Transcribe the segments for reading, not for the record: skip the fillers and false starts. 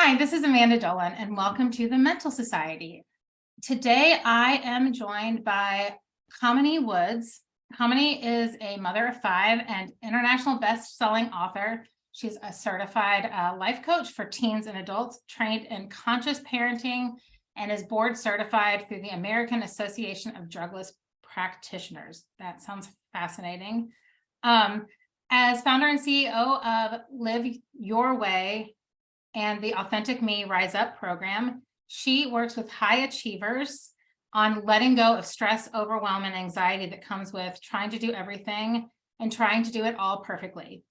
Hi, this is Amanda Dolan, and welcome to the Mental Society. Today, I am joined by Kamini Woods. Kamini is a mother of five and international best-selling author. She's a certified life coach for teens and adults, trained in conscious parenting, and is board certified through the American Association of Drugless Practitioners. That sounds fascinating. As founder and CEO of Live Your Way and the Authentic Me Rise Up program, she works with high achievers on letting go of stress, overwhelm, and anxiety that comes with trying to do everything and trying to do it all perfectly.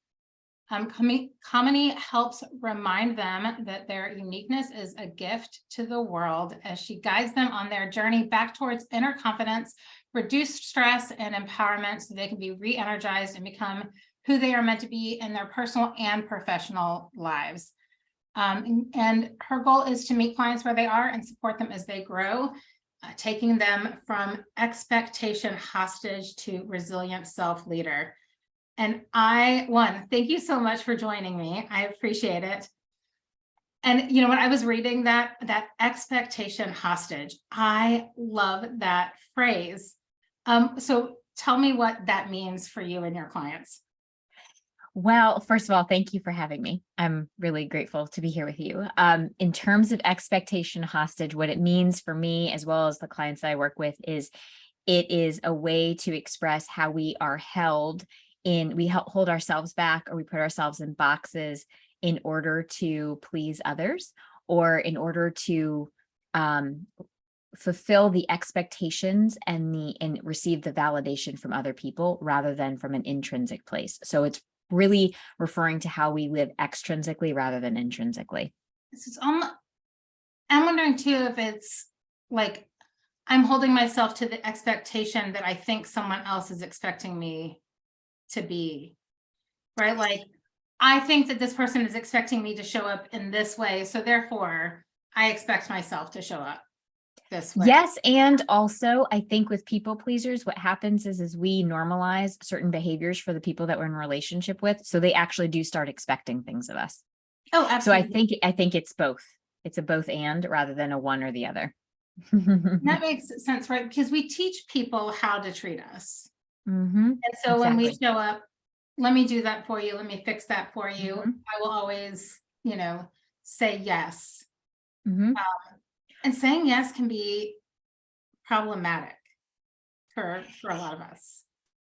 Kamini helps remind them that their uniqueness is a gift to the world as she guides them on their journey back towards inner confidence, reduced stress, and empowerment so they can be re-energized and become who they are meant to be in their personal and professional lives. And her goal is to meet clients where they are and support them as they grow, taking them from expectation hostage to resilient self-leader. And thank you so much for joining me. I appreciate it. And you know, when I was reading that expectation hostage, I love that phrase. So tell me what that means for you and your clients. Well, first of all, thank you for having me. I'm really grateful to be here with you. In terms of expectation hostage, what it means for me, as well as the clients that I work with, is it is a way to express how we are held in, we hold ourselves back, or we put ourselves in boxes in order to please others, or in order to fulfill the expectations and receive the validation from other people rather than from an intrinsic place. So it's really referring to how we live extrinsically rather than intrinsically. I'm wondering too if it's like I'm holding myself to the expectation that I think someone else is expecting me to be, right? Like I think that this person is expecting me to show up in this way, so therefore I expect myself to show up this way. Yes, and also I think with people pleasers, what happens is we normalize certain behaviors for the people that we're in a relationship with, so they actually do start expecting things of us. Oh, So absolutely. I think it's both. It's a both and rather than a one or the other. That makes sense, right? Because we teach people how to treat us. And so when we Exactly. show up, let me do that for you, let me fix that for you, Mhm. I will always, say yes. Mhm. And saying yes can be problematic for a lot of us.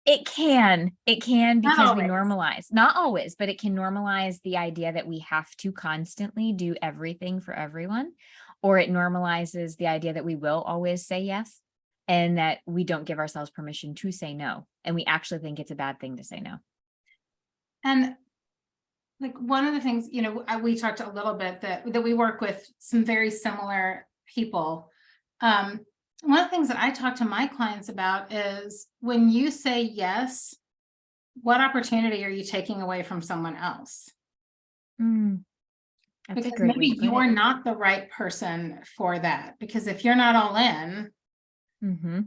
It can Not because we always. normalize, not always, but it can normalize the idea that we have to constantly do everything for everyone, or it normalizes the idea that we will always say yes and that we don't give ourselves permission to say no. And we actually think it's a bad thing to say no. And like one of the things, we talked a little bit that we work with some very similar people. One of the things that I talk to my clients about is when you say yes, what opportunity are you taking away from someone else? Mm, that's a Because great way to maybe put it. you're not the right person for that. Because if you're not all in, Hmm.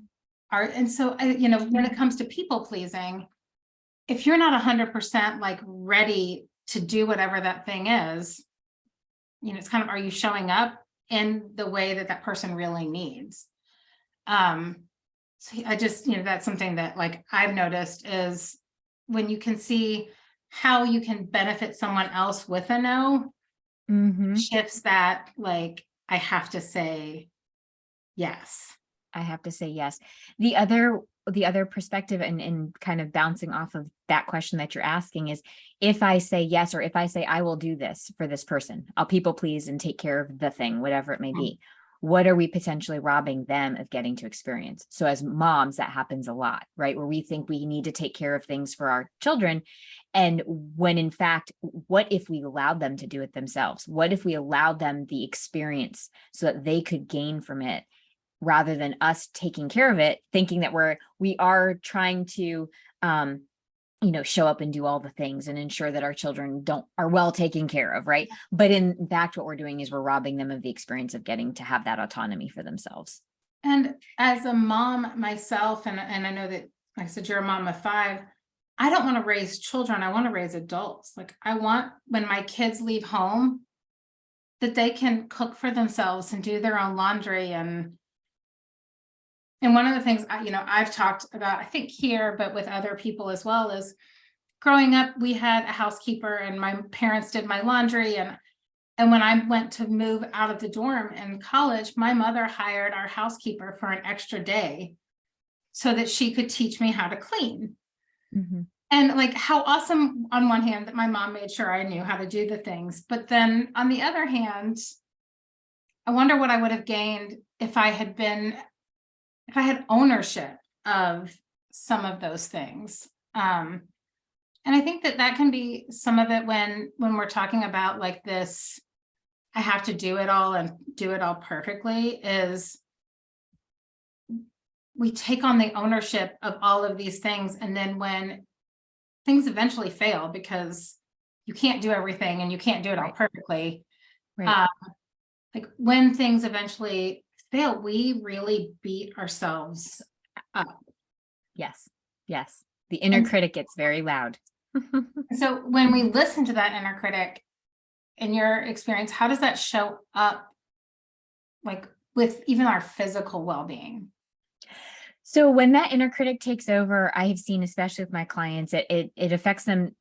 and so when it comes to people pleasing, if you're not 100% like ready to do whatever that thing is, it's kind of, are you showing up in the way that that person really needs? Um, so I just, that's something that like I've noticed is when you can see how you can benefit someone else with a no, Hmm. shifts that like I have to say yes. I have to say yes. The other perspective and kind of bouncing off of that question that you're asking is, if I say yes, or if I say I will do this for this person, I'll people please and take care of the thing, whatever it may be. What are we potentially robbing them of getting to experience? So as moms, that happens a lot, right? Where we think we need to take care of things for our children. And when in fact, what if we allowed them to do it themselves? What if we allowed them the experience so that they could gain from it, rather than us taking care of it, thinking that we are trying to show up and do all the things and ensure that our children are well taken care of, right? But in fact, what we're doing is we're robbing them of the experience of getting to have that autonomy for themselves. And as a mom myself, and I know that, like I said, you're a mom of five, I don't want to raise children. I want to raise adults. Like I want when my kids leave home, that they can cook for themselves and do their own laundry. And one of the things I've talked about, I think here, but with other people as well, is growing up, we had a housekeeper and my parents did my laundry. And when I went to move out of the dorm in college, my mother hired our housekeeper for an extra day so that she could teach me how to clean. Mm-hmm. And like, how awesome on one hand that my mom made sure I knew how to do the things. But then on the other hand, I wonder what I would have gained if I had ownership of some of those things. And I think that can be some of it when we're talking about like this, I have to do it all and do it all perfectly, is we take on the ownership of all of these things. And then when things eventually fail, because you can't do everything and you can't do it all perfectly. Right. Like when things eventually fail, we really beat ourselves up. Yes. Yes. The inner critic gets very loud. So when we listen to that inner critic, in your experience, how does that show up like with even our physical well-being? So when that inner critic takes over, I have seen, especially with my clients, it affects them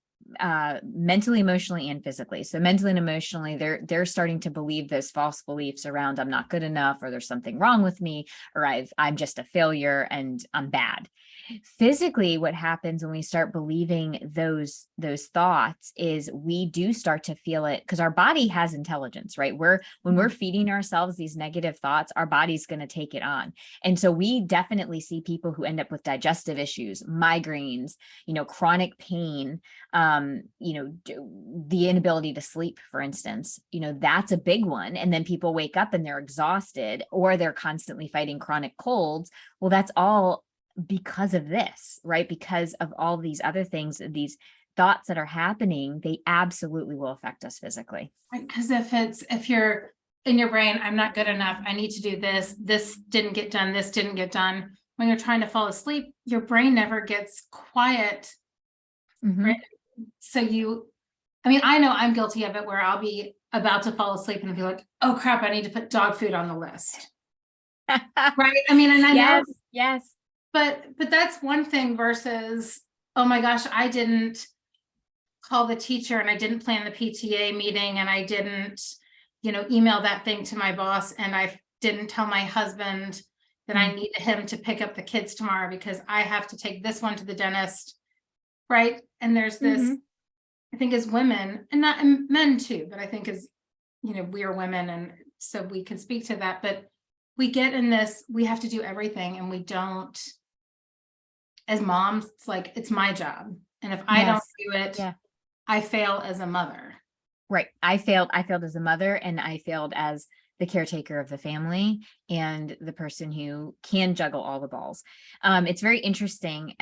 mentally, emotionally, and physically. So mentally and emotionally, they're starting to believe those false beliefs around I'm not good enough, or there's something wrong with me, or I'm just a failure and I'm bad. Physically, what happens when we start believing those thoughts is we do start to feel it, because our body has intelligence, right? When we're feeding ourselves these negative thoughts, our body's going to take it on. And so we definitely see people who end up with digestive issues, migraines, chronic pain, the inability to sleep, for instance, that's a big one. And then people wake up and they're exhausted, or they're constantly fighting chronic colds. Well, that's all because of this, right? Because of all these other things, these thoughts that are happening, they absolutely will affect us physically. Because if you're in your brain, I'm not good enough, I need to do this didn't get done, this didn't get done. When you're trying to fall asleep, your brain never gets quiet. Mm-hmm. Right? So I know I'm guilty of it, where I'll be about to fall asleep and be like, oh crap, I need to put dog food on the list. Right. And I know. Yes. But that's one thing versus, oh my gosh, I didn't call the teacher and I didn't plan the PTA meeting and I didn't, email that thing to my boss, and I didn't tell my husband that I needed him to pick up the kids tomorrow because I have to take this one to the dentist. Right. And there's this, I think as women, and not and men too, but I think as, we are women, and so we can speak to that, but we get in this, we have to do everything, and we don't. As moms, it's like, it's my job. And if I don't do it, I fail as a mother. Right. I failed as a mother, and I failed as the caretaker of the family and the person who can juggle all the balls. It's very interesting.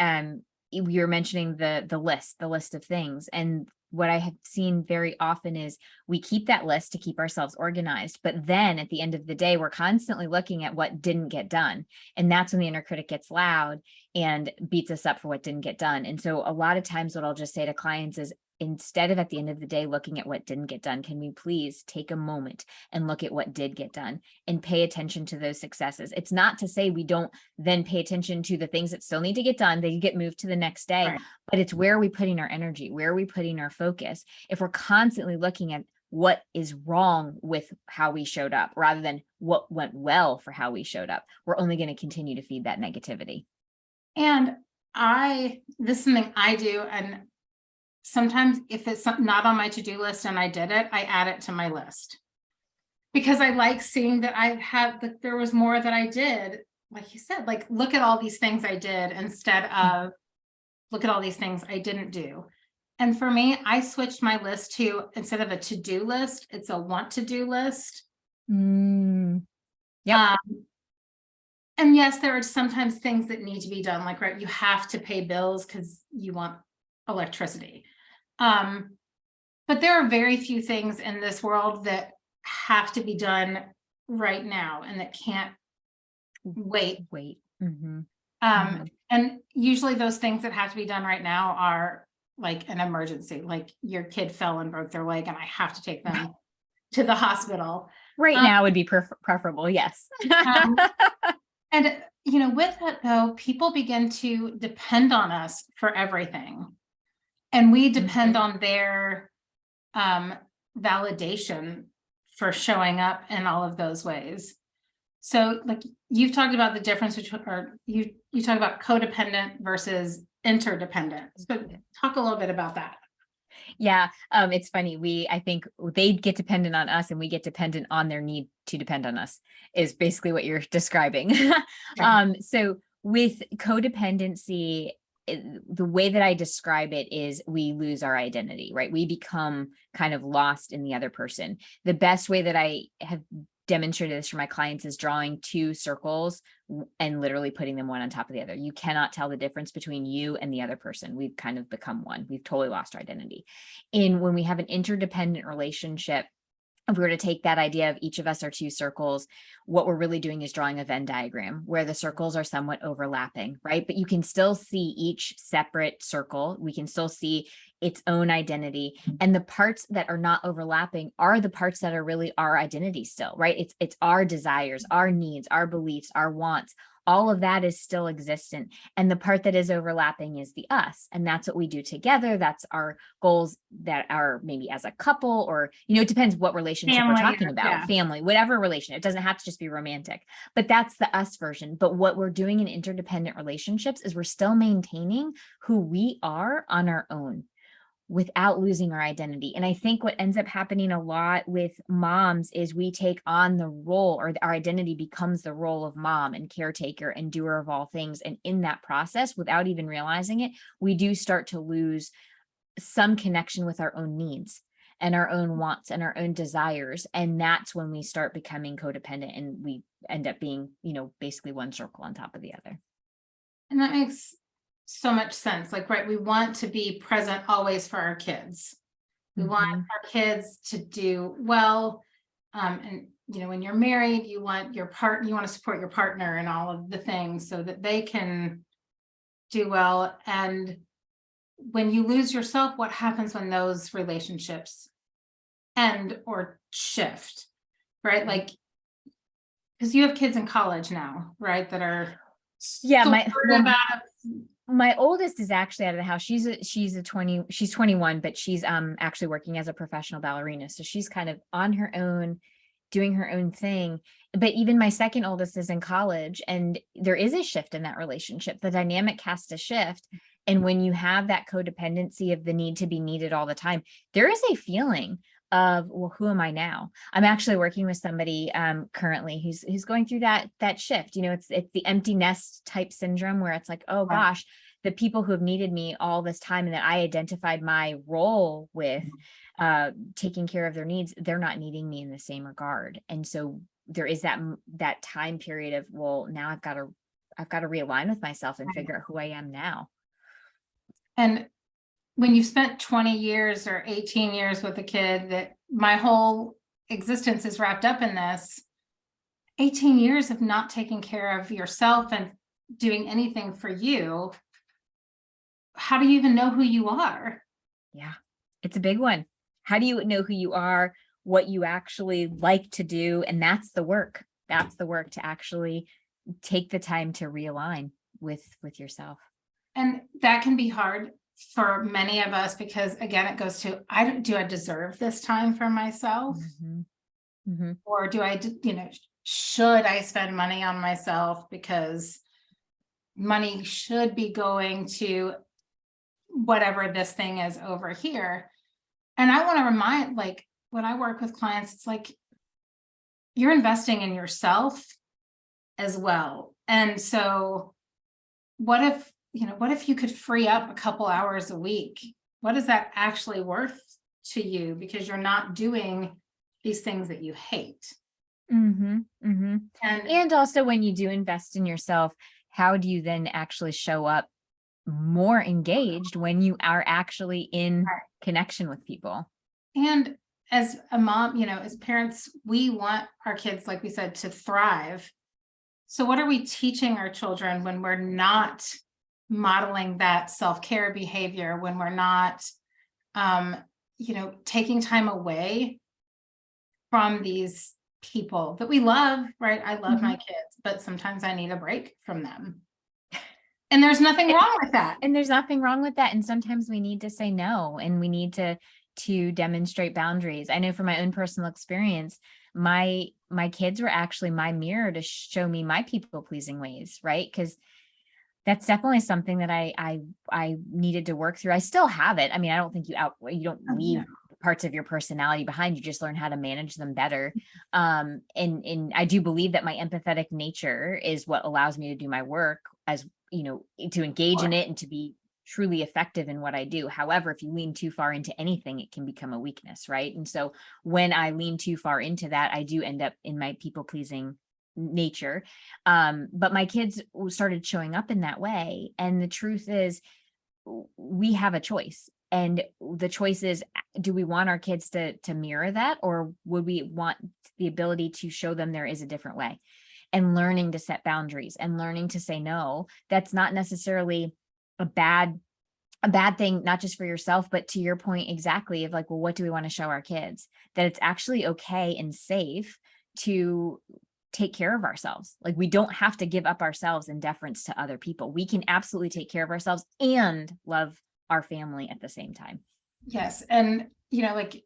You were mentioning the list of things. And what I have seen very often is we keep that list to keep ourselves organized. But then at the end of the day, we're constantly looking at what didn't get done. And that's when the inner critic gets loud and beats us up for what didn't get done. And so a lot of times what I'll just say to clients is, instead of at the end of the day looking at what didn't get done, can we please take a moment and look at what did get done and pay attention to those successes? It's not to say we don't then pay attention to the things that still need to get done. They get moved to the next day, right. But it's where are we putting our energy? Where are we putting our focus? If we're constantly looking at what is wrong with how we showed up rather than what went well for how we showed up, we're only going to continue to feed that negativity. And this is something I do, and sometimes if it's not on my to-do list and I did it, I add it to my list, because I like seeing that there was more that I did. Like you said, like, look at all these things I did instead of look at all these things I didn't do. And for me, I switched my list to, instead of a to-do list, it's a want to do list. Yeah. And yes, there are sometimes things that need to be done, like, right, you have to pay bills because you want electricity. But there are very few things in this world that have to be done right now and that can't wait. And usually those things that have to be done right now are like an emergency, like your kid fell and broke their leg and I have to take them to the hospital. Right now would be preferable. Yes. Um, and, with that though, people begin to depend on us for everything. And we depend on their validation for showing up in all of those ways. So like you've talked about the difference between, or you talk about codependent versus interdependent. So talk a little bit about that. Yeah. It's funny. I think they get dependent on us and we get dependent on their need to depend on us is basically what you're describing. So with codependency, the way that I describe it is we lose our identity, right? We become kind of lost in the other person. The best way that I have demonstrated this for my clients is drawing two circles and literally putting them one on top of the other. You cannot tell the difference between you and the other person. We've kind of become one. We've totally lost our identity. When we have an interdependent relationship, if we were to take that idea of each of us are two circles, what we're really doing is drawing a Venn diagram where the circles are somewhat overlapping, right? But you can still see each separate circle. We can still see its own identity. And the parts that are not overlapping are the parts that are really our identity still, right? It's our desires, our needs, our beliefs, our wants. All of that is still existent. And the part that is overlapping is the us. And that's what we do together. That's our goals that are maybe as a couple, or, it depends what relationship we're talking about, family, whatever relation. It doesn't have to just be romantic, but that's the us version. But what we're doing in interdependent relationships is we're still maintaining who we are on our own, without losing our identity. And I think what ends up happening a lot with moms is we take on the role, or our identity becomes the role of mom and caretaker and doer of all things. And in that process, without even realizing it, we do start to lose some connection with our own needs and our own wants and our own desires. And that's when we start becoming codependent and we end up being, basically one circle on top of the other. And that makes so much sense. Like, right, we want to be present always for our kids. We want our kids to do well. And when you're married, you want you want to support your partner and all of the things so that they can do well. And when you lose yourself, what happens when those relationships end or shift, right? Like, because you have kids in college now, right? That are my oldest is actually out of the house. She's 21, but she's actually working as a professional ballerina. So she's kind of on her own, doing her own thing. But even my second oldest is in college, and there is a shift in that relationship. The dynamic has to shift. And when you have that codependency of the need to be needed all the time, there is a feeling of, well, who am I now? I'm actually working with somebody currently who's going through that shift. It's the empty nest type syndrome, where it's like, oh gosh, the people who have needed me all this time and that I identified my role with taking care of their needs, they're not needing me in the same regard. And so there is that time period of, well, now I've got to realign with myself and figure out who I am now. And when you've spent 20 years or 18 years with a kid, that my whole existence is wrapped up in this, 18 years of not taking care of yourself and doing anything for you, how do you even know who you are? Yeah, it's a big one. How do you know who you are, what you actually like to do? And that's the work. That's the work, to actually take the time to realign with yourself. And that can be hard for many of us, because again, it goes to, do I deserve this time for myself? Or do I, should I spend money on myself, because money should be going to whatever this thing is over here? And I want to remind, like, when I work with clients, it's like, you're investing in yourself as well. And so what if you could free up a couple hours a week? What is that actually worth to you? Because you're not doing these things that you hate. And also, when you do invest in yourself, how do you then actually show up more engaged when you are actually in connection with people? And as a mom, as parents, we want our kids, like we said, to thrive. So what are we teaching our children when we're not modeling that self-care behavior, when we're not, taking time away from these people that we love, right? I love my kids, but sometimes I need a break from them. And there's nothing wrong with that. And there's nothing wrong with that. And sometimes we need to say no, and we need to demonstrate boundaries. I know from my own personal experience, my kids were actually my mirror to show me my people pleasing ways, right? Because that's definitely something that I needed to work through. I still have it. I mean, I don't think you don't leave parts of your personality behind. You just learn how to manage them better. And I do believe that my empathetic nature is what allows me to do my work, as you know, to engage in it and to be truly effective in what I do. However, if you lean too far into anything, it can become a weakness, right? And so when I lean too far into that, I do end up in my people pleasing nature. But my kids started showing up in that way. And the truth is, we have a choice. And the choice is, do we want our kids to mirror that, or would we want the ability to show them there is a different way? And learning to set boundaries and learning to say no. That's not necessarily a bad thing, not just for yourself, but to your point exactly of like, well, what do we want to show our kids? That it's actually okay and safe to take care of ourselves. Like, we don't have to give up ourselves in deference to other people. We can absolutely take care of ourselves and love our family at the same time. Yes. And, you know, like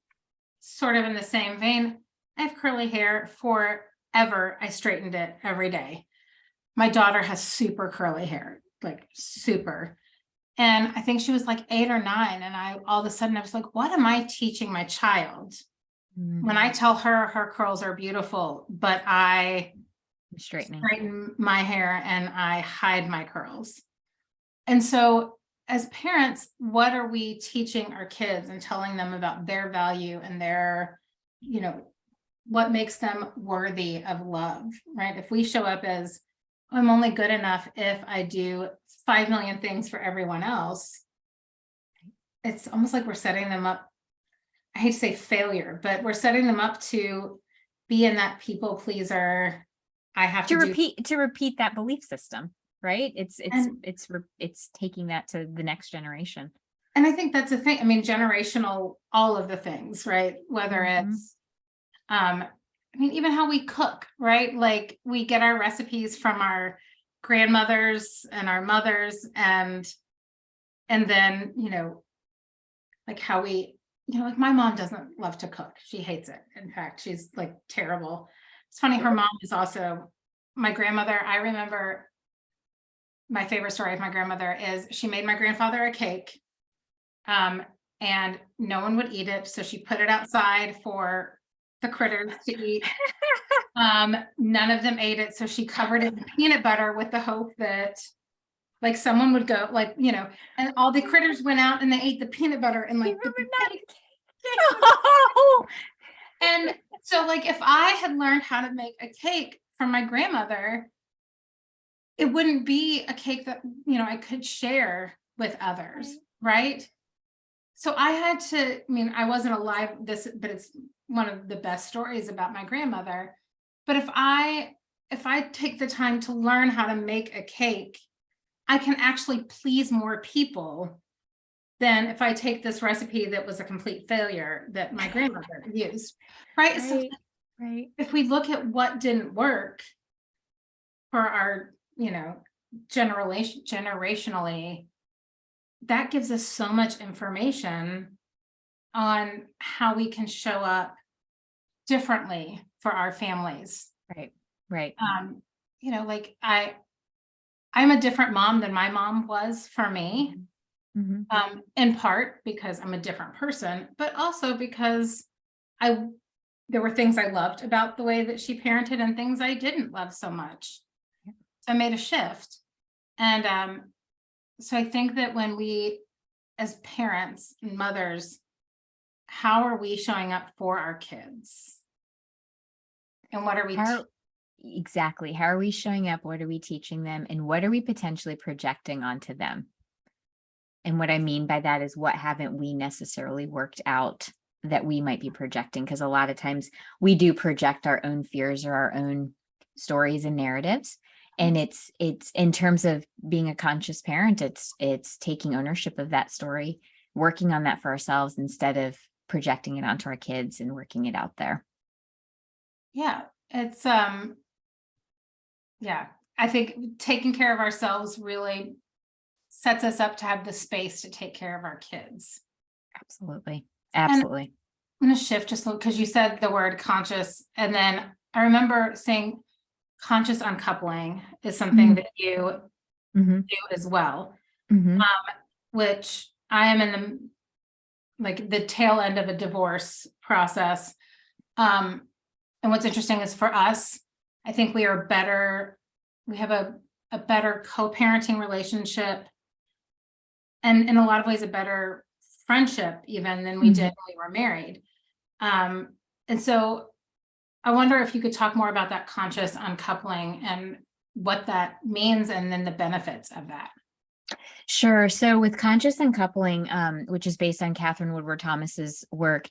sort of in the same vein, I have curly hair forever. I straightened it every day. My daughter has super curly hair, like super. And I think she was like 8 or 9. And all of a sudden I was like, what am I teaching my child when I tell her her curls are beautiful, but I straighten my hair and I hide my curls? And so as parents, what are we teaching our kids and telling them about their value and their, you know, what makes them worthy of love, right? If we show up as, I'm only good enough if I do 5 million things for everyone else, it's almost like we're setting them up. I hate to say failure, but we're setting them up to be in that people pleaser. I have to repeat that belief system, right? It's taking that to the next generation. And I think that's the thing. I mean, generational, all of the things, right? Whether it's, I mean, even how we cook, right? Like, we get our recipes from our grandmothers and our mothers, and then, you know, like how we, you know, like my mom doesn't love to cook. She hates it. In fact, she's like terrible. It's funny. Her mom is also my grandmother. I remember my favorite story of my grandmother is she made my grandfather a cake. And no one would eat it. So she put it outside for the critters to eat. None of them ate it. So she covered it in peanut butter with the hope that like someone would go, like, you know, and all the critters went out and they ate the peanut butter and like and so like if I had learned how to make a cake from my grandmother, it wouldn't be a cake that, you know, I could share with others, right? So I had to, I mean, I wasn't alive this, but it's one of the best stories about my grandmother. But if I take the time to learn how to make a cake, I can actually please more people than if I take this recipe that was a complete failure that my grandmother used, right? So if we look at what didn't work for our, you know, generationally, that gives us so much information on how we can show up differently for our families. Right. You know, like I'm a different mom than my mom was for me. In part because I'm a different person, but also because there were things I loved about the way that she parented and things I didn't love so much. So I made a shift. And so I think that when we, as parents and mothers, how are we showing up for our kids? And what are we exactly. How are we showing up? What are we teaching them? And what are we potentially projecting onto them? And what I mean by that is, what haven't we necessarily worked out that we might be projecting? Because a lot of times we do project our own fears or our own stories and narratives. And it's in terms of being a conscious parent, it's taking ownership of that story, working on that for ourselves instead of projecting it onto our kids and working it out there. Yeah, it's, yeah, I think taking care of ourselves really sets us up to have the space to take care of our kids. Absolutely. And Absolutely. I'm gonna shift just a little because you said the word conscious, and then I remember saying conscious uncoupling is something that you Mm-hmm. do as well, Mm-hmm. which I am in the tail end of a divorce process. And what's interesting is for us, I think we have a better co-parenting relationship, and in a lot of ways, a better friendship even than we did Mm-hmm. when we were married. Um, and so I wonder if you could talk more about that conscious uncoupling and what that means, and then the benefits of that. Sure. So with conscious uncoupling, which is based on Catherine Woodward Thomas's work,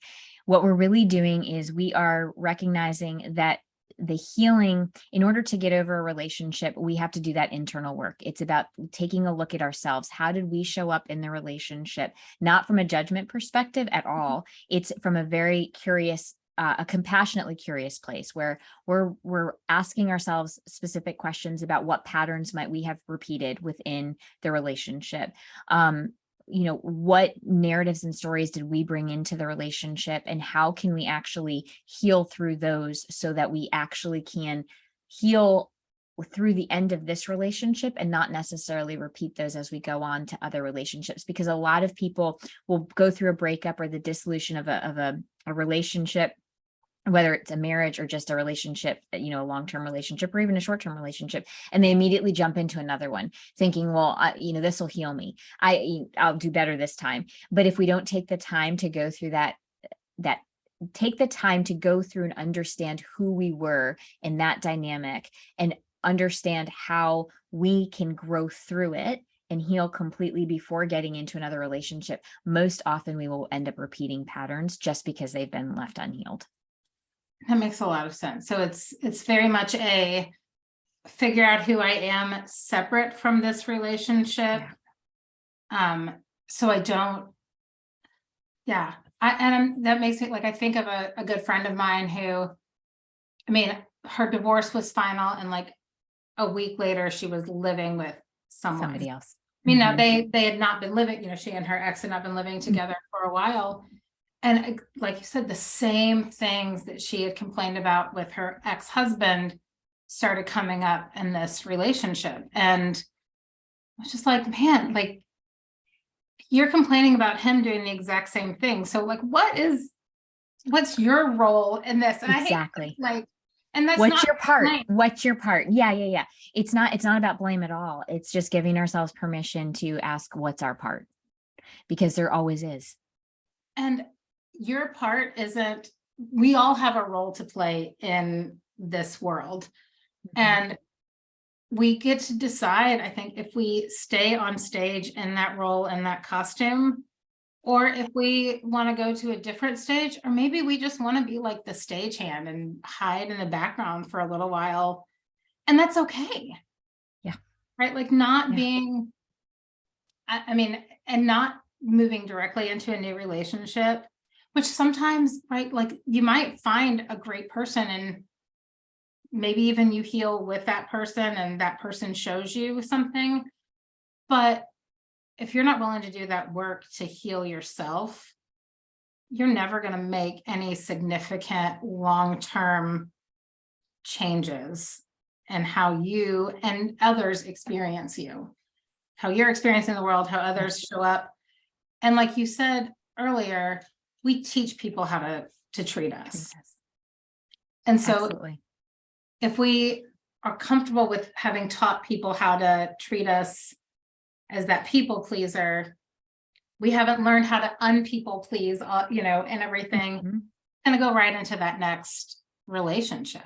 what we're really doing is we are recognizing that the healing, in order to get over a relationship, we have to do that internal work. It's about taking a look at ourselves. How did we show up in the relationship? Not from a judgment perspective at all. It's from a very curious, a compassionately curious place where we're asking ourselves specific questions about what patterns might we have repeated within the relationship. What narratives and stories did we bring into the relationship, and how can we actually heal through those so that we actually can heal through the end of this relationship and not necessarily repeat those as we go on to other relationships, because a lot of people will go through a breakup or the dissolution of a relationship, whether it's a marriage or just a relationship, a long-term relationship or even a short-term relationship, and they immediately jump into another one thinking, well, this will heal me. I'll do better this time. But if we don't take the time to go through that take the time to go through and understand who we were in that dynamic, and understand how we can grow through it and heal completely before getting into another relationship, most often we will end up repeating patterns just because they've been left unhealed. That makes a lot of sense. So it's very much a figure out who I am separate from this relationship. Yeah. So I don't, yeah. That makes me like, I think of a good friend of mine who, I mean, her divorce was final, and like a week later, she was living with someone. Somebody else. I mean, now Mhm. they had not been living, she and her ex had not been living together for a while. And like you said, the same things that she had complained about with her ex-husband started coming up in this relationship. And I was just like, man, like you're complaining about him doing the exact same thing. So like, what's your role in this? And I hate Exactly. like, and that's What's not your part? blame. What's your part? Yeah, yeah, yeah. It's not about blame at all. It's just giving ourselves permission to ask what's our part, because there always is. And your part isn't, we all have a role to play in this world. Mhm. And we get to decide, I think, if we stay on stage in that role, in that costume, or if we want to go to a different stage, or maybe we just want to be like the stagehand and hide in the background for a little while. And that's okay. Yeah. Right. Like not Yeah. being, I mean, and not moving directly into a new relationship, which sometimes, right, like you might find a great person, and maybe even you heal with that person and that person shows you something. But if you're not willing to do that work to heal yourself, you're never going to make any significant long-term changes in how you and others experience you, how you're experiencing the world, how Yeah. others show up. And like you said earlier, we teach people how to treat Treat us. us. And so Absolutely. if we are comfortable with having taught people how to treat us as that people pleaser, we haven't learned how to unpeople please, and everything. Mhm. Gonna go right into that next relationship.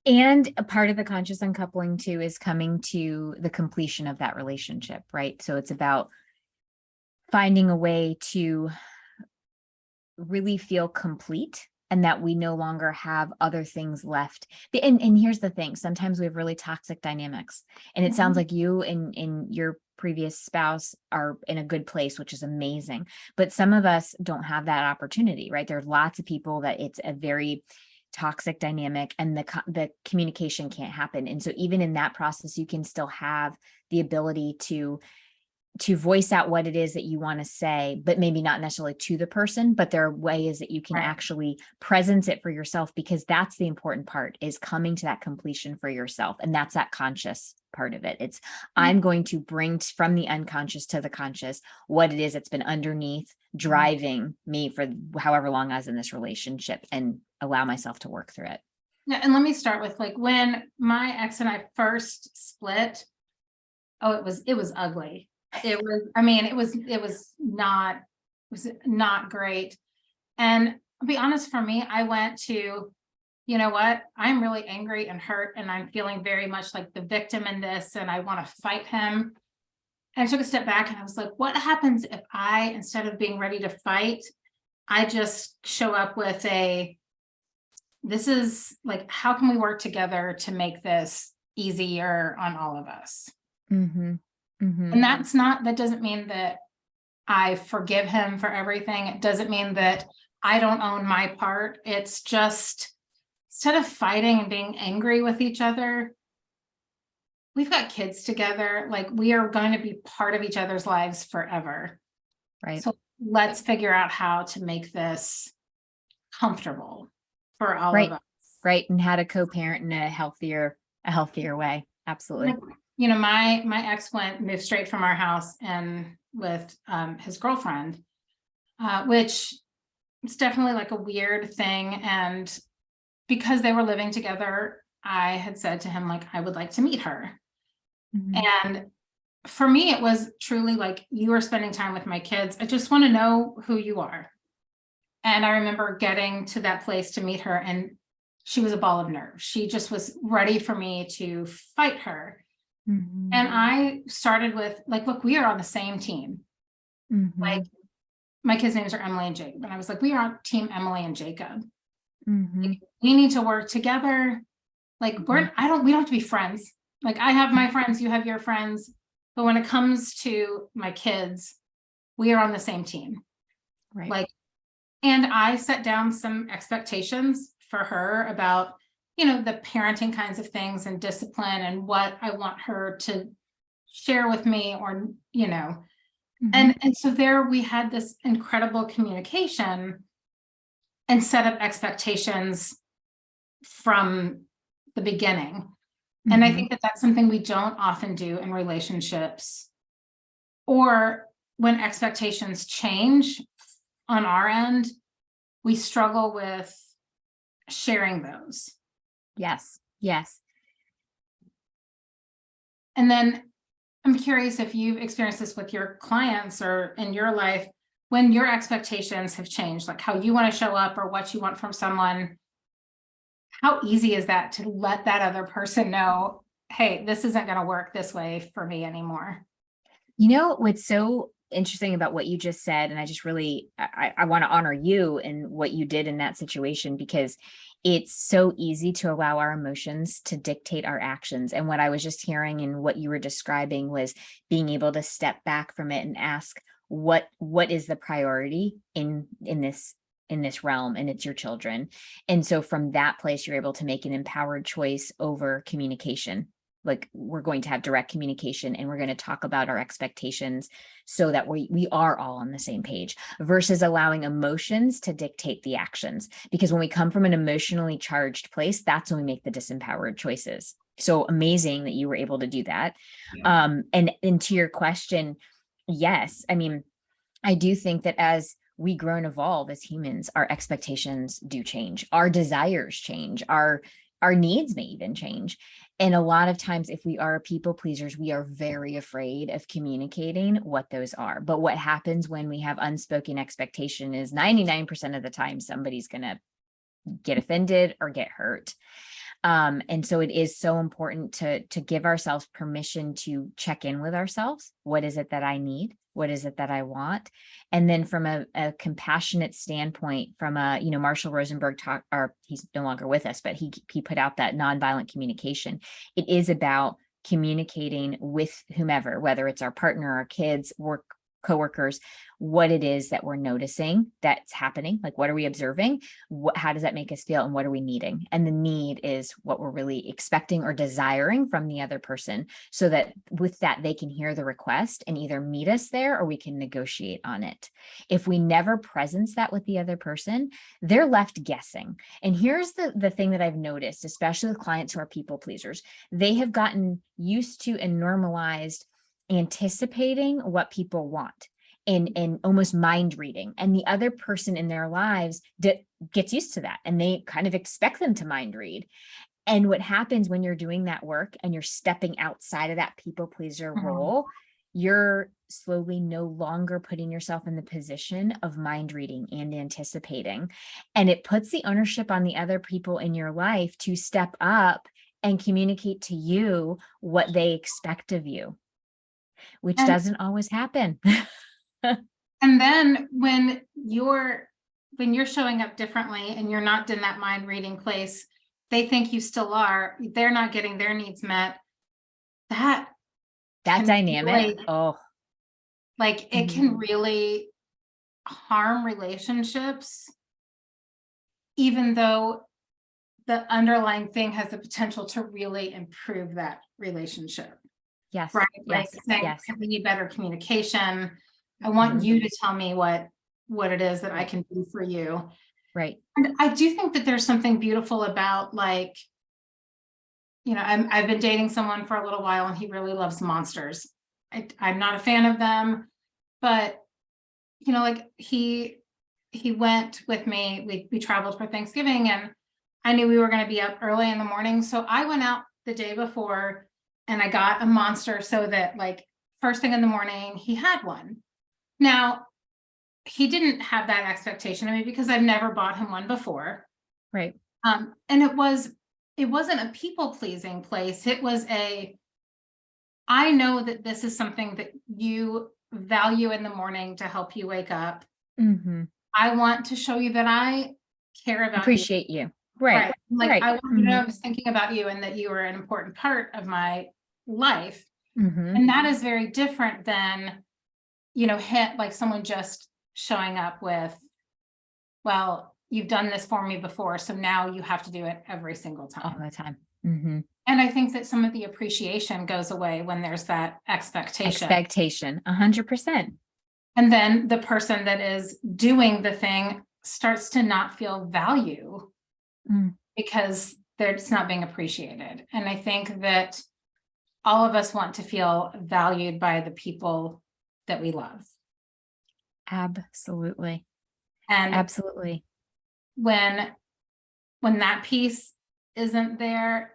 And a part of the conscious uncoupling too is coming to the completion of that relationship, right? So it's about finding a way to really feel complete, and that we no longer have other things left. And here's the thing, sometimes we have really toxic dynamics, and it sounds Mhm. like you and your previous spouse are in a good place, which is amazing. But some of us don't have that opportunity, right? There's lots of people that it's a very toxic dynamic, and the communication can't happen. And so even in that process, you can still have the ability to voice out what it is that you want to say, but maybe not necessarily to the person, but there are ways that you can Right. actually presence it for yourself, because that's the important part, is coming to that completion for yourself. And that's that conscious part of it. It's, I'm going to bring from the unconscious to the conscious what it is that's been underneath driving me for however long I was in this relationship, and allow myself to work through it. Yeah, and let me start with, like, when my ex and I first split, oh, it was ugly. It was, I mean, it was not great. And I'll be honest, for me, I went to, you know what, I'm really angry and hurt, and I'm feeling very much like the victim in this, and I want to fight him. And I took a step back and I was like, what happens if I, instead of being ready to fight, I just show up with this is like, how can we work together to make this easier on all of us? Mm-hmm. Mm-hmm. And that doesn't mean that I forgive him for everything. It doesn't mean that I don't own my part. It's just, instead of fighting and being angry with each other, we've got kids together. Like, we are going to be part of each other's lives forever. Right. So let's figure out how to make this comfortable for all Right. of us. Right. And how to co-parent in a healthier way. Absolutely. Like, you know, my ex moved straight from our house and with his girlfriend, which is definitely like a weird thing. And because they were living together, I had said to him, like, I would like to meet her. Mhm. And for me, it was truly like, you are spending time with my kids. I just want to know who you are. And I remember getting to that place to meet her, and she was a ball of nerves. She just was ready for me to fight her. Mhm. And I started with, like, look, we are on the same team. Mhm. Like, my kids' names are Emily and Jacob. And I was like, we are on team Emily and Jacob. Mhm. We need to work together. Like, we don't have to be friends. Like, I have my friends, you have your friends. But when it comes to my kids, we are on the same team. Right. Like, and I set down some expectations for her about, you know, the parenting kinds of things and discipline and what I want her to share with me, or, you know, Mhm. and so there we had this incredible communication and set up expectations from the beginning. And I Mhm. think that that's something we don't often do in relationships, or when expectations change on our end, we struggle with sharing those. Yes. Yes. And then I'm curious if you've experienced this with your clients or in your life, when your expectations have changed, like how you want to show up or what you want from someone. How easy is that to let that other person know, hey, this isn't going to work this way for me anymore? You know, what's so interesting about what you just said, and I just really, I want to honor you and what you did in that situation, because it's so easy to allow our emotions to dictate our actions. And what I was just hearing and what you were describing was being able to step back from it and ask, what is the priority in this realm, and it's your children. And so from that place, you're able to make an empowered choice over communication. Like, we're going to have direct communication, and we're going to talk about our expectations so that we are all on the same page, versus allowing emotions to dictate the actions. Because when we come from an emotionally charged place, that's when we make the disempowered choices. So amazing that you were able to do that. And to your question, yes, I mean, I do think that as we grow and evolve as humans, our expectations do change, our desires change, our needs may even change. And a lot of times, if we are people pleasers, we are very afraid of communicating what those are. But what happens when we have unspoken expectation is 99% of the time, somebody's going to get offended or get hurt. And so it is so important to give ourselves permission to check in with ourselves. What is it that I need? What is it that I want? And then from a compassionate standpoint, from Marshall Rosenberg talk, or he's no longer with us, but he put out that nonviolent communication. It is about communicating with whomever, whether it's our partner, our kids, work coworkers, what it is that we're noticing that's happening. Like, what are we observing? How does that make us feel? And what are we needing? And the need is what we're really expecting or desiring from the other person, so that with that, they can hear the request and either meet us there or we can negotiate on it. If we never presence that with the other person, they're left guessing. And here's the thing that I've noticed, especially with clients who are people pleasers, they have gotten used to and normalized anticipating what people want and almost mind reading. And the other person in their lives gets used to that, and they kind of expect them to mind read. And what happens when you're doing that work and you're stepping outside of that people pleaser role, you're slowly no longer putting yourself in the position of mind reading and anticipating. And it puts the ownership on the other people in your life to step up and communicate to you what they expect of you, which doesn't always happen. And then when you're showing up differently and you're not in that mind reading place, they think you still are, they're not getting their needs met. That dynamic. Really, like it can really harm relationships, even though the underlying thing has the potential to really improve that relationship. Yes. Right. Yes. Like Yes. we need better communication. I want you to tell me what it is that I can do for you. Right. And I do think that there's something beautiful about, like, I've been dating someone for a little while and he really loves monsters. I'm not a fan of them, but like he went with me. We traveled for Thanksgiving, and I knew we were going to be up early in the morning. So I went out the day before and I got a monster so that, like, first thing in the morning, he had one. Now, he didn't have that expectation of me because I've never bought him one before. Right. And it wasn't a people pleasing place. It was I know that this is something that you value in the morning to help you wake up. I want to show you that I care about appreciate you. Right. Like, right. I want you to know I was thinking about you and that you were an important part of my life. And that is very different than, like someone just showing up with, well, you've done this for me before, so now you have to do it every single time. All the time. And I think that some of the appreciation goes away when there's that expectation. 100%. And then the person that is doing the thing starts to not feel value because they're just not being appreciated. And I think that all of us want to feel valued by the people that we love. Absolutely. And absolutely. When that piece isn't there,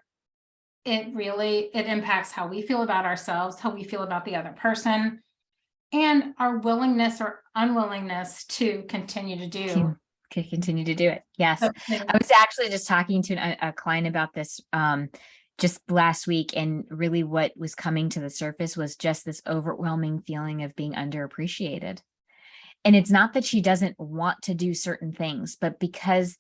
it impacts how we feel about ourselves, how we feel about the other person, and our willingness or unwillingness to continue to do. Continue to do it. Yes. Okay. I was actually just talking to a client about this just last week, and really what was coming to the surface was just this overwhelming feeling of being underappreciated. And it's not that she doesn't want to do certain things, but because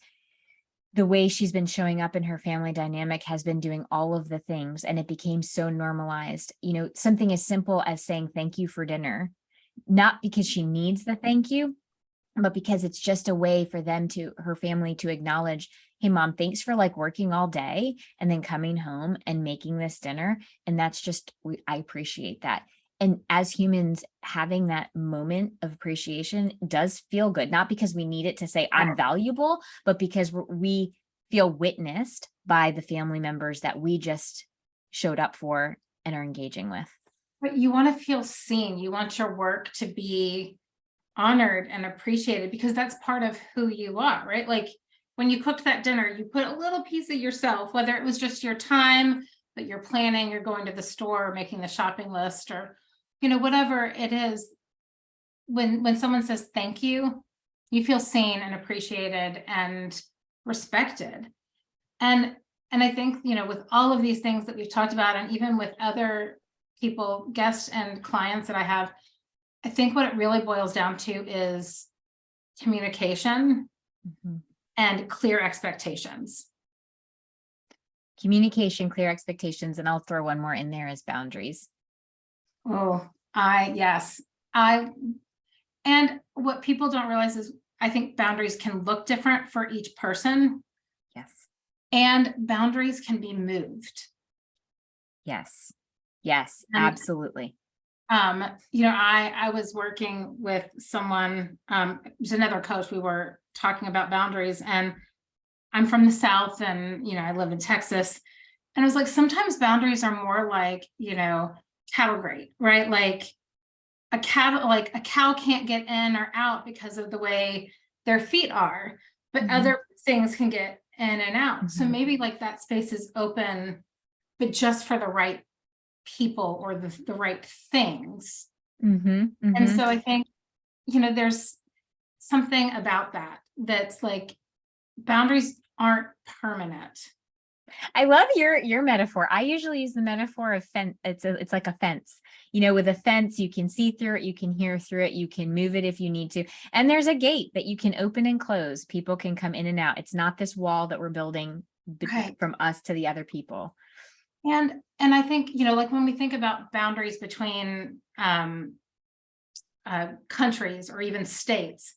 the way she's been showing up in her family dynamic has been doing all of the things, and it became so normalized. Something as simple as saying thank you for dinner, not because she needs the thank you, but because it's just a way for her family to acknowledge, hey, mom, thanks for like working all day and then coming home and making this dinner. And that's just, I appreciate that. And as humans, having that moment of appreciation does feel good, not because we need it to say I'm valuable, but because we feel witnessed by the family members that we just showed up for and are engaging with. But you want to feel seen. You want your work to be honored and appreciated, because that's part of who you are, right? Like when you cooked that dinner, you put a little piece of yourself, whether it was just your time that you're planning, you're going to the store or making the shopping list, or whatever it is. When someone says thank you, you feel seen and appreciated and respected. And I think, with all of these things that we've talked about, and even with other people, guests and clients that I have, I think what it really boils down to is communication and clear expectations. Communication, clear expectations, and I'll throw one more in there as boundaries. Oh, yes. And what people don't realize is I think boundaries can look different for each person, Yes. and boundaries can be moved. Yes. Yes, And absolutely. I was working with someone, just another coach. We were talking about boundaries, and I'm from the South, and I live in Texas. And it was like, sometimes boundaries are more like, cattle grade, right? Like a cow can't get in or out because of the way their feet are, but other things can get in and out. So maybe like that space is open, but just for the right people or the right things. And so I think, there's something about that that's like, boundaries aren't permanent. I love your metaphor. I usually use the metaphor of fence. It's like a fence. With a fence, you can see through it, you can hear through it, you can move it if you need to. And there's a gate that you can open and close. People can come in and out. It's not this wall that we're building Right. from us to the other people. And I think, like when we think about boundaries between countries or even states,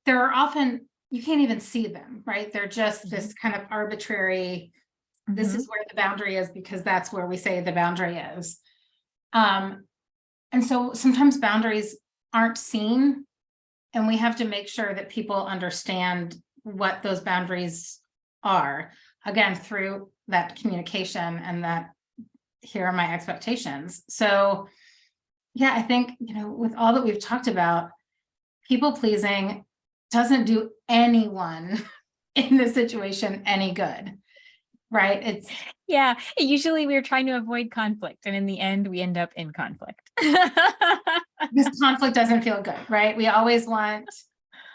there are often, you can't even see them, right? They're just this kind of arbitrary, this is where the boundary is because that's where we say the boundary is. And so sometimes boundaries aren't seen, and we have to make sure that people understand what those boundaries are, again, through that communication and that here are my expectations. So yeah, I think, with all that we've talked about, people pleasing doesn't do anyone in this situation any good, right? Yeah, usually we're trying to avoid conflict, and in the end, we end up in conflict. This conflict doesn't feel good, right? We always want,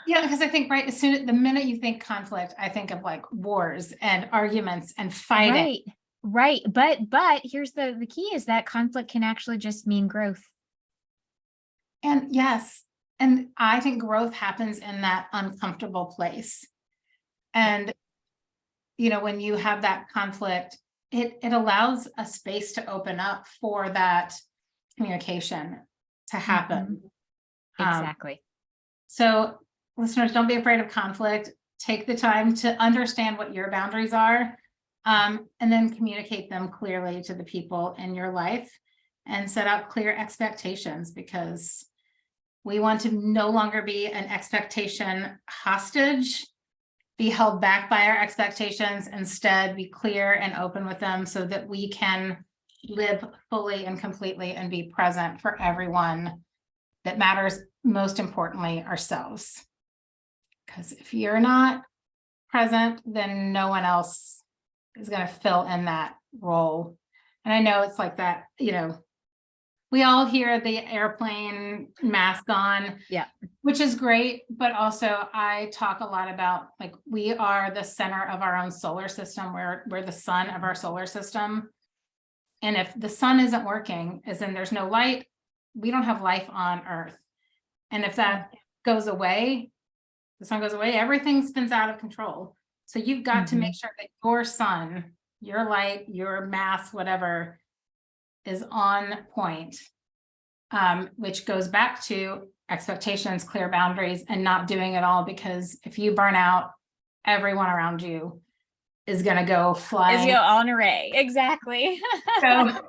because I think, right, the minute you think conflict, I think of like wars and arguments and fighting. Right. But here's the key is that conflict can actually just mean growth. And yes, and I think growth happens in that uncomfortable place. And, when you have that conflict, it allows a space to open up for that communication to happen. Exactly. So listeners, don't be afraid of conflict. Take the time to understand what your boundaries are, and then communicate them clearly to the people in your life and set out clear expectations, because we want to no longer be an expectation hostage, be held back by our expectations. Instead, be clear and open with them so that we can live fully and completely and be present for everyone that matters, most importantly, ourselves. Because if you're not present, then no one else is going to fill in that role. And I know it's like that, we all hear the airplane mask on, which is great. But also I talk a lot about, like, we are the center of our own solar system. We're the sun of our solar system. And if the sun isn't working, as in there's no light, we don't have life on Earth. And if that goes away, the sun goes away, everything spins out of control. So you've got to make sure that your sun, your light, your mass, whatever, is on point, which goes back to expectations, clear boundaries, and not doing it all, because if you burn out, everyone around you is going to go flying. Is go en array. Exactly. So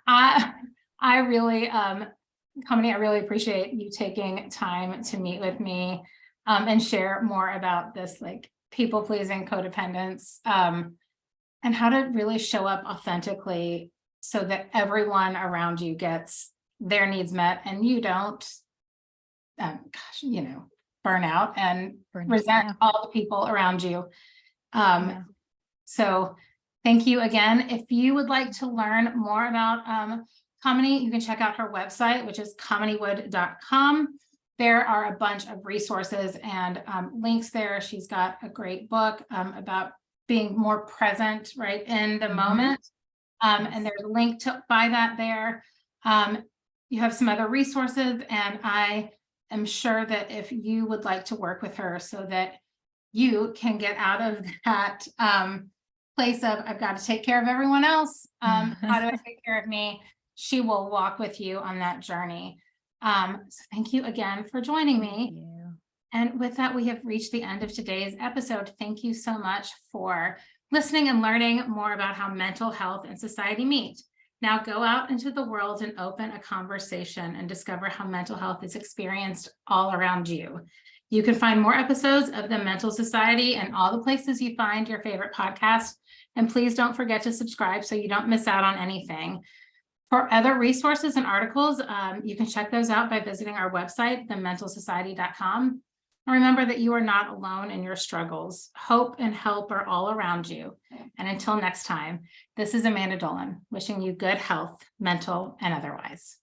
I really, Kamini, I really appreciate you taking time to meet with me, and share more about this, like, people-pleasing codependence, and how to really show up authentically so that everyone around you gets their needs met and you don't, burn out and resent all the people around you. So thank you again. If you would like to learn more about Kamini, you can check out her website, which is kaminiwood.com. There are a bunch of resources and links there. She's got a great book about being more present, right, in the moment. And there's a link to buy that there. You have some other resources, and I am sure that if you would like to work with her so that you can get out of that place of, I've got to take care of everyone else, how do I take care of me? She will walk with you on that journey. So thank you again for joining me. Thank you. And with that, we have reached the end of today's episode. Thank you so much for listening and learning more about how mental health and society meet. Now go out into the world and open a conversation and discover how mental health is experienced all around you. You can find more episodes of the Mental Society and all the places you find your favorite podcast. And please don't forget to subscribe so you don't miss out on anything. For other resources and articles, you can check those out by visiting our website, thementalsociety.com. Remember that you are not alone in your struggles. Hope and help are all around you. And until next time, this is Amanda Dolan, wishing you good health, mental and otherwise.